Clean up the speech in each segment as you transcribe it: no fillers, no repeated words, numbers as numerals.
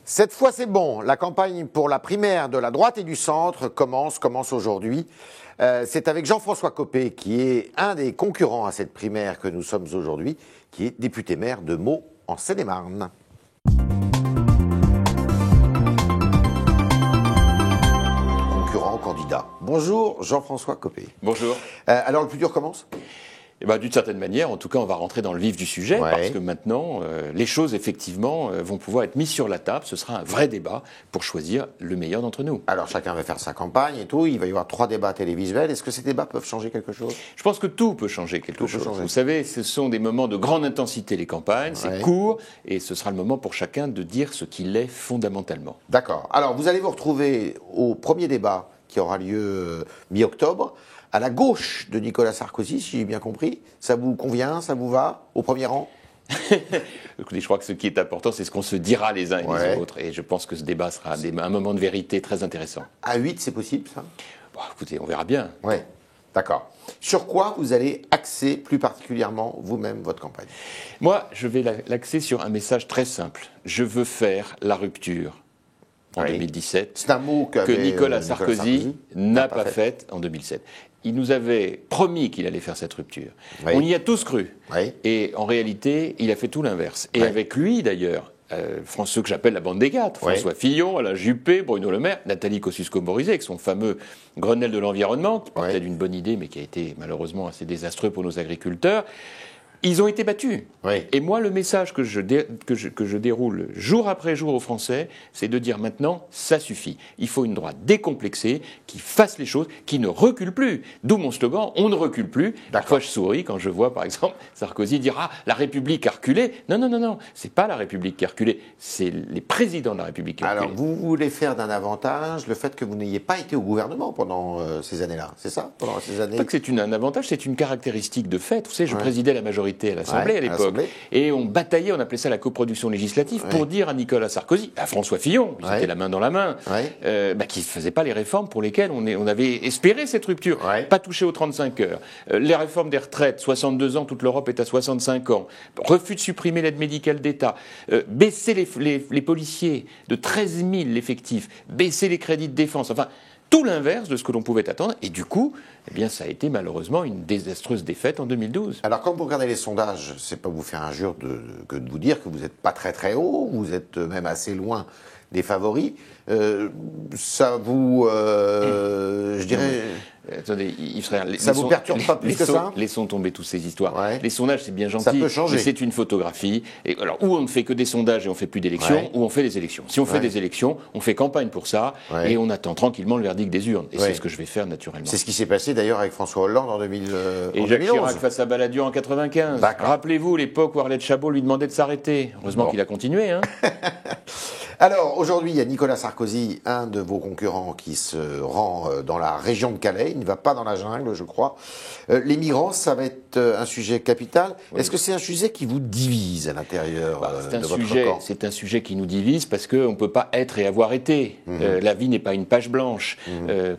Cette fois, c'est bon. La campagne pour la primaire de la droite et du centre commence aujourd'hui. C'est avec Jean-François Copé, qui est un des concurrents à cette primaire que nous sommes aujourd'hui, qui est député maire de Meaux, en Seine-et-Marne. Concurrent, candidat. Bonjour, Jean-François Copé. Bonjour. Alors, le plus dur commence ? D'une certaine manière, en tout cas, on va rentrer dans le vif du sujet, parce que maintenant, les choses, effectivement, vont pouvoir être mises sur la table. Ce sera un vrai débat pour choisir le meilleur d'entre nous. Alors, chacun va faire sa campagne et tout. Il va y avoir 3 débats télévisuels. Est-ce que ces débats peuvent changer quelque chose ? Je pense que tout peut changer quelque chose. Vous savez, ce sont des moments de grande intensité, les campagnes. C'est court, et ce sera le moment pour chacun de dire ce qu'il est fondamentalement. D'accord. Alors, vous allez vous retrouver au premier débat qui aura lieu mi-octobre, à la gauche de Nicolas Sarkozy, si j'ai bien compris. Ça vous convient, ça vous va, au premier rang ? Écoutez, je crois que ce qui est important, c'est ce qu'on se dira les uns et les autres. Et je pense que ce débat sera un moment de vérité très intéressant. À 8, c'est possible, ça ? Écoutez, on verra bien. Oui, d'accord. Sur quoi vous allez axer plus particulièrement vous-même votre campagne ? Moi, je vais l'axer sur un message très simple. Je veux faire la rupture. En 2017, c'est un mot que Nicolas Sarkozy n'a pas fait en 2007. Il nous avait promis qu'il allait faire cette rupture. On y a tous cru. Et en réalité, il a fait tout l'inverse. Et avec lui, d'ailleurs, ceux que j'appelle la bande des quatre, François Fillon, Alain Juppé, Bruno Le Maire, Nathalie Kosciusko-Morizet, avec son fameux Grenelle de l'environnement, qui partait d'une bonne idée, mais qui a été malheureusement assez désastreux pour nos agriculteurs. Ils ont été battus. Et moi, le message que je déroule jour après jour aux Français, c'est de dire maintenant, ça suffit. Il faut une droite décomplexée, qui fasse les choses, qui ne recule plus. D'où mon slogan, on ne recule plus. Parfois, je souris quand je vois, par exemple, Sarkozy dire « Ah, la République a reculé ». Non, c'est pas la République qui a reculé, c'est les présidents de la République qui ont reculé. Alors, vous voulez faire d'un avantage le fait que vous n'ayez pas été au gouvernement pendant ces années-là, c'est ça ? Pendant ces années... Pas que c'est un avantage, c'est une caractéristique de fait. Vous savez, je présidais la majorité à l'Assemblée à l'époque. Et on bataillait, on appelait ça la coproduction législative, pour dire à Nicolas Sarkozy, à François Fillon, ils étaient la main dans la main, qu'il ne faisait pas les réformes pour lesquelles on avait espéré cette rupture. Pas toucher aux 35 heures. Les réformes des retraites, 62 ans, toute l'Europe est à 65 ans. Refus de supprimer l'aide médicale d'État. Baisser les policiers de 13 000 l'effectif. Baisser les crédits de défense. Enfin, tout l'inverse de ce que l'on pouvait attendre. Et du coup, ça a été malheureusement une désastreuse défaite en 2012. Alors, quand vous regardez les sondages, c'est pas vous faire injure que de vous dire que vous n'êtes pas très très haut, vous êtes même assez loin des favoris. Ça vous, je dirais... Attendez, ça vous perturbe pas plus que ça ? Laissons tomber toutes ces histoires. Les sondages, c'est bien gentil. Ça peut changer. Mais c'est une photographie. Et alors, ou on ne fait que des sondages et on ne fait plus d'élections, ou on fait des élections. Si on fait des élections, on fait campagne pour ça, et on attend tranquillement le verdict des urnes. Et c'est ce que je vais faire naturellement. C'est ce qui s'est passé d'ailleurs avec François Hollande en 2011. Et Jacques Chirac face à Balladur en 95. Rappelez-vous l'époque où Arlette Chabot lui demandait de s'arrêter. Heureusement qu'il a continué. Alors, aujourd'hui, il y a Nicolas Sarkozy, un de vos concurrents, qui se rend dans la région de Calais. Il ne va pas dans la jungle, je crois. Les migrants, ça va être un sujet capital. Est-ce que c'est un sujet qui vous divise à l'intérieur de votre camp ? C'est un sujet qui nous divise parce qu'on ne peut pas être et avoir été. La vie n'est pas une page blanche.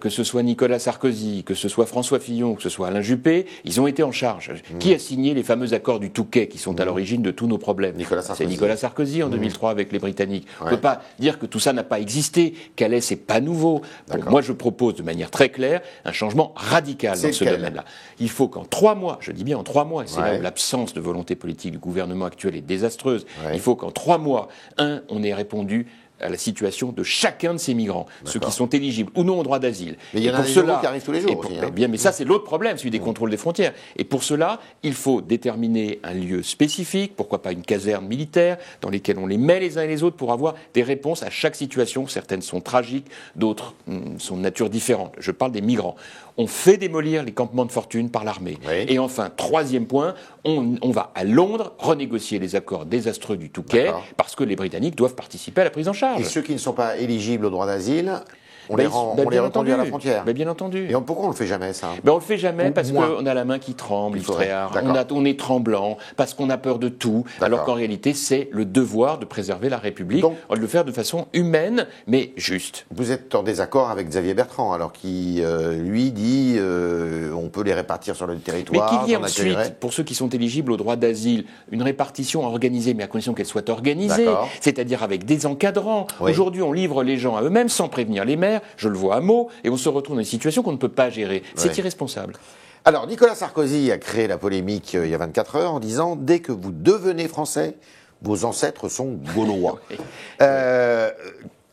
Que ce soit Nicolas Sarkozy, que ce soit François Fillon, que ce soit Alain Juppé, ils ont été en charge. Qui a signé les fameux accords du Touquet qui sont à l'origine de tous nos problèmes ? C'est Nicolas Sarkozy en 2003 avec les Britanniques. On ne peut pas dire que tout ça n'a pas existé. Calais, c'est pas nouveau. Donc, moi, je propose de manière très claire un changement radical dans ce domaine-là. Il faut qu'en 3 mois, je dis bien en 3 mois, et c'est là où l'absence de volonté politique du gouvernement actuel est désastreuse, il faut qu'en 3 mois, on ait répondu à la situation de chacun de ces migrants, ceux qui sont éligibles ou non au droit d'asile. Mais il y en a des nouveaux qui arrivent tous les jours aussi. Mais ça, c'est l'autre problème, celui des contrôles des frontières. Et pour cela, il faut déterminer un lieu spécifique, pourquoi pas une caserne militaire, dans lesquelles on les met les uns et les autres pour avoir des réponses à chaque situation. Certaines sont tragiques, d'autres sont de nature différente. Je parle des migrants. On fait démolir les campements de fortune par l'armée. Et enfin, 3e point, on va à Londres renégocier les accords désastreux du Touquet, parce que les Britanniques doivent participer à la prise en charge. Et ceux qui ne sont pas éligibles au droit d'asile on les reconduit à la frontière. Bien entendu. Et pourquoi on ne le fait jamais, ça? On ne le fait jamais parce qu'on a la main qui tremble, Yves Tréhard. On est tremblant, parce qu'on a peur de tout, alors qu'en réalité, c'est le devoir de préserver la République, de le faire de façon humaine, mais juste. Vous êtes en désaccord avec Xavier Bertrand, alors qui, lui, dit on peut les répartir sur le territoire. Mais qu'il y ait ensuite, pour ceux qui sont éligibles au droit d'asile, une répartition organisée, mais à condition qu'elle soit organisée, c'est-à-dire avec des encadrants. Oui. Aujourd'hui, on livre les gens à eux-mêmes sans prévenir les maires, je le vois à mots, et on se retrouve dans une situation qu'on ne peut pas gérer. C'est irresponsable. Alors, Nicolas Sarkozy a créé la polémique il y a 24 heures en disant « Dès que vous devenez français, vos ancêtres sont gaulois ».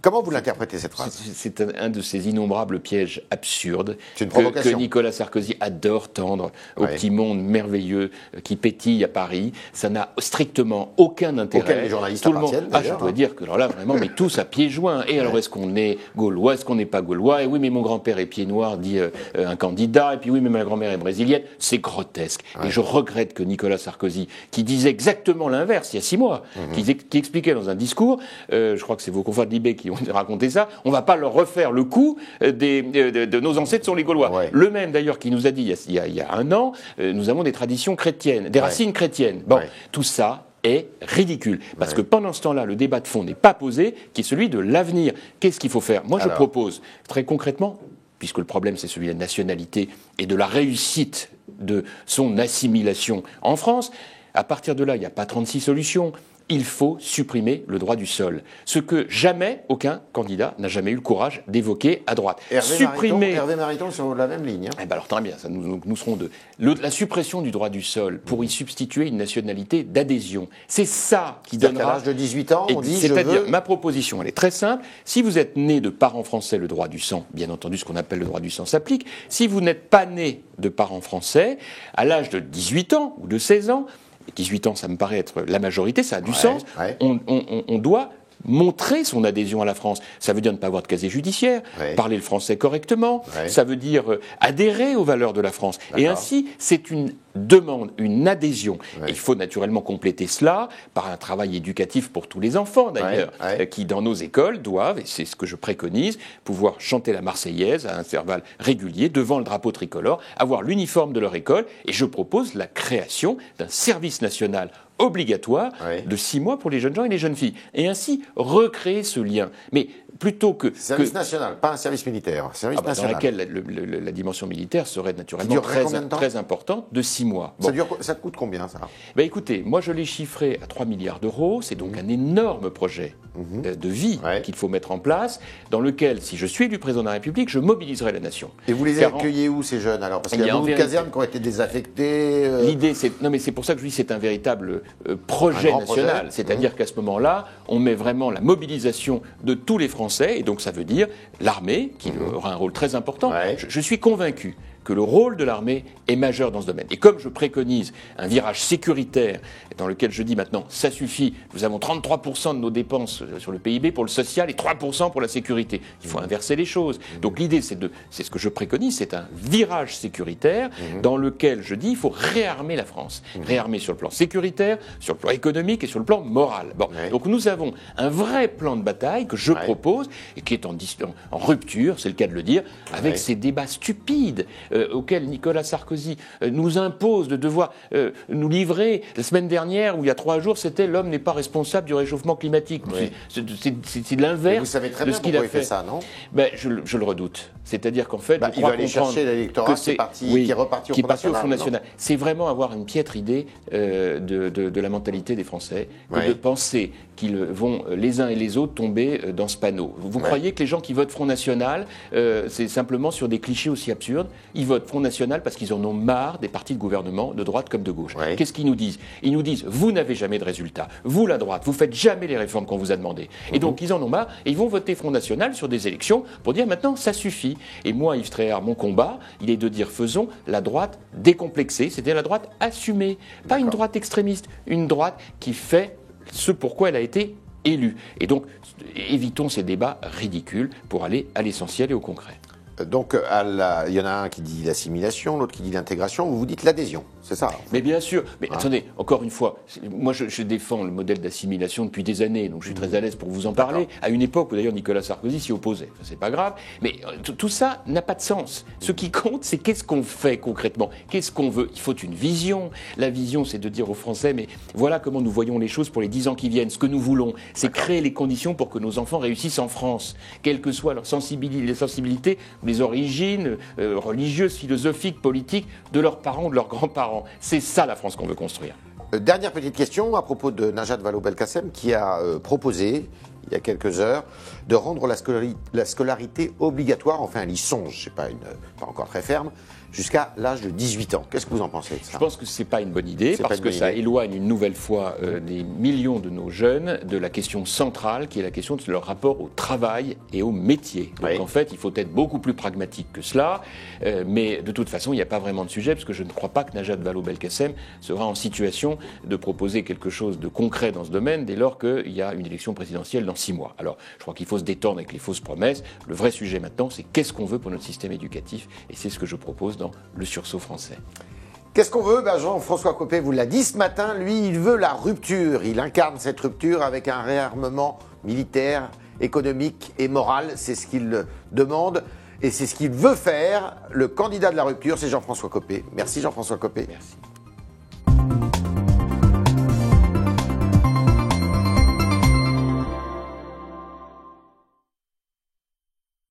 Comment vous l'interprétez, cette phrase? C'est un de ces innombrables pièges absurdes que Nicolas Sarkozy adore tendre au petit monde merveilleux qui pétille à Paris. Ça n'a strictement aucun intérêt. Auquel les journalistes appartiennent, je dois dire que alors là, vraiment, mais tous à pieds joints. Et alors, est-ce qu'on est gaulois, est-ce qu'on n'est pas gaulois? Et oui, mais mon grand-père est pied noir, dit un candidat. Et puis oui, mais ma grand-mère est brésilienne. C'est grotesque. Et je regrette que Nicolas Sarkozy, qui disait exactement l'inverse il y a 6 mois, qui expliquait dans un discours, je crois que c'est vos confrères de Libé qui ont raconté ça, on ne va pas leur refaire le coup de nos ancêtres sont les Gaulois. Ouais. Le même d'ailleurs qui nous a dit il y a 1 an, nous avons des traditions chrétiennes, des racines chrétiennes. Bon, tout ça est ridicule. Parce que pendant ce temps-là, le débat de fond n'est pas posé, qui est celui de l'avenir. Qu'est-ce qu'il faut faire? Moi, je propose, très concrètement, puisque le problème c'est celui de la nationalité et de la réussite de son assimilation en France, à partir de là, il n'y a pas 36 solutions. Il faut supprimer le droit du sol. Ce que jamais aucun candidat n'a jamais eu le courage d'évoquer à droite. Hervé Mariton sur la même ligne. Eh ben alors très bien, ça, nous serons deux. La suppression du droit du sol pour y substituer une nationalité d'adhésion. C'est ça qui donnera... À l'âge de 18 ans, on dit c'est-à-dire, ma proposition, elle est très simple. Si vous êtes né de parents français, le droit du sang, bien entendu, ce qu'on appelle le droit du sang s'applique. Si vous n'êtes pas né de parents français, à l'âge de 18 ans ou de 16 ans, 18 ans, ça me paraît être la majorité, ça a du sens. On doit montrer son adhésion à la France. Ça veut dire ne pas avoir de casier judiciaire, parler le français correctement, ça veut dire adhérer aux valeurs de la France. Et ainsi, c'est une demande, une adhésion. Et il faut naturellement compléter cela par un travail éducatif pour tous les enfants, d'ailleurs, qui, dans nos écoles, doivent, et c'est ce que je préconise, pouvoir chanter la Marseillaise à intervalles réguliers devant le drapeau tricolore, avoir l'uniforme de leur école, et je propose la création d'un service national obligatoire de 6 mois pour les jeunes gens et les jeunes filles. Et ainsi, recréer ce lien. Mais plutôt que... Service national, pas un service militaire. Service national. Dans lequel la dimension militaire serait naturellement très importante, de 6 mois. Bon. Ça coûte combien, ça? Écoutez, moi je l'ai chiffré à 3 milliards d'euros. C'est donc un énorme projet de vie qu'il faut mettre en place, dans lequel, si je suis élu président de la République, je mobiliserai la nation. Et vous les accueillez où, ces jeunes, alors? Parce qu'il y a beaucoup de casernes qui ont été désaffectées. L'idée, c'est... Non, mais c'est pour ça que je dis que c'est un véritable projet national. C'est-à-dire qu'à ce moment-là, on met vraiment la mobilisation de tous les Français, et donc ça veut dire l'armée, qui aura un rôle très important. Je suis convaincu que le rôle de l'armée est majeur dans ce domaine. Et comme je préconise un virage sécuritaire, dans lequel je dis maintenant, ça suffit, nous avons 33% de nos dépenses sur le PIB pour le social et 3% pour la sécurité. Il faut inverser les choses. Donc l'idée, c'est ce que je préconise, c'est un virage sécuritaire dans lequel je dis, il faut réarmer la France. Réarmer sur le plan sécuritaire, sur le plan économique et sur le plan moral. Bon. Donc nous avons un vrai plan de bataille que je propose et qui est en rupture, c'est le cas de le dire, avec ces débats stupides auquel Nicolas Sarkozy nous impose de devoir nous livrer. La semaine dernière, ou il y a 3 jours, c'était « l'homme n'est pas responsable du réchauffement climatique ». C'est l'inverse. Vous savez très bien pourquoi il fait ça, non? Je le redoute. C'est-à-dire qu'en fait, il va aller chercher l'électorat qui est reparti au Front National. C'est vraiment avoir une piètre idée de la mentalité des Français, que de penser qu'ils vont les uns et les autres tomber dans ce panneau. Vous croyez que les gens qui votent Front National, c'est simplement sur des clichés aussi absurdes? Ils votent Front National parce qu'ils en ont marre des partis de gouvernement, de droite comme de gauche. Qu'est-ce qu'ils nous disent? Ils nous disent, vous n'avez jamais de résultats. Vous, la droite, vous faites jamais les réformes qu'on vous a demandées. Et donc, ils en ont marre et ils vont voter Front National sur des élections pour dire maintenant, ça suffit. Et moi, Yves Tréhard, mon combat, il est de dire, faisons la droite décomplexée, c'est-à-dire la droite assumée. Pas une droite extrémiste, une droite qui fait ce pourquoi elle a été élue. Et donc, évitons ces débats ridicules pour aller à l'essentiel et au concret. Donc, il y en a un qui dit l'assimilation, l'autre qui dit l'intégration, vous dites l'adhésion. c'est ça. Mais bien sûr, mais attendez, encore une fois, moi je défends le modèle d'assimilation depuis des années, donc je suis très à l'aise pour vous en parler, à une époque où d'ailleurs Nicolas Sarkozy s'y opposait, c'est pas grave, mais tout ça n'a pas de sens. Ce qui compte, c'est qu'est-ce qu'on fait concrètement, qu'est-ce qu'on veut. Il faut une vision. La vision, c'est de dire aux Français, mais voilà comment nous voyons les choses pour les 10 ans qui viennent. Ce que nous voulons, c'est créer les conditions pour que nos enfants réussissent en France, quelles que soient leurs sensibilités, les origines religieuses, philosophiques, politiques, de leurs parents ou de leurs grands-parents. C'est ça la France qu'on veut construire. Dernière petite question à propos de Najat Vallaud-Belkacem qui a proposé, il y a quelques heures, de rendre la scolarité obligatoire, enfin elle y songe, c'est pas encore très ferme, jusqu'à l'âge de 18 ans. Qu'est-ce que vous en pensez de ça ? Je pense que c'est pas une bonne idée, parce que ça éloigne une nouvelle fois des millions de nos jeunes de la question centrale, qui est la question de leur rapport au travail et au métier. Donc en fait, il faut être beaucoup plus pragmatique que cela, mais de toute façon, il n'y a pas vraiment de sujet, parce que je ne crois pas que Najat Vallaud-Belkacem sera en situation de proposer quelque chose de concret dans ce domaine, dès lors qu'il y a une élection présidentielle dans 6 mois. Alors, je crois qu'il faut se détendre avec les fausses promesses. Le vrai sujet maintenant, c'est qu'est-ce qu'on veut pour notre système éducatif, et c'est ce que je propose dans le sursaut français. Qu'est-ce qu'on veut ? Jean-François Copé vous l'a dit ce matin, lui, il veut la rupture. Il incarne cette rupture avec un réarmement militaire, économique et moral. C'est ce qu'il demande et c'est ce qu'il veut faire. Le candidat de la rupture, c'est Jean-François Copé. Merci Jean-François Copé. Merci.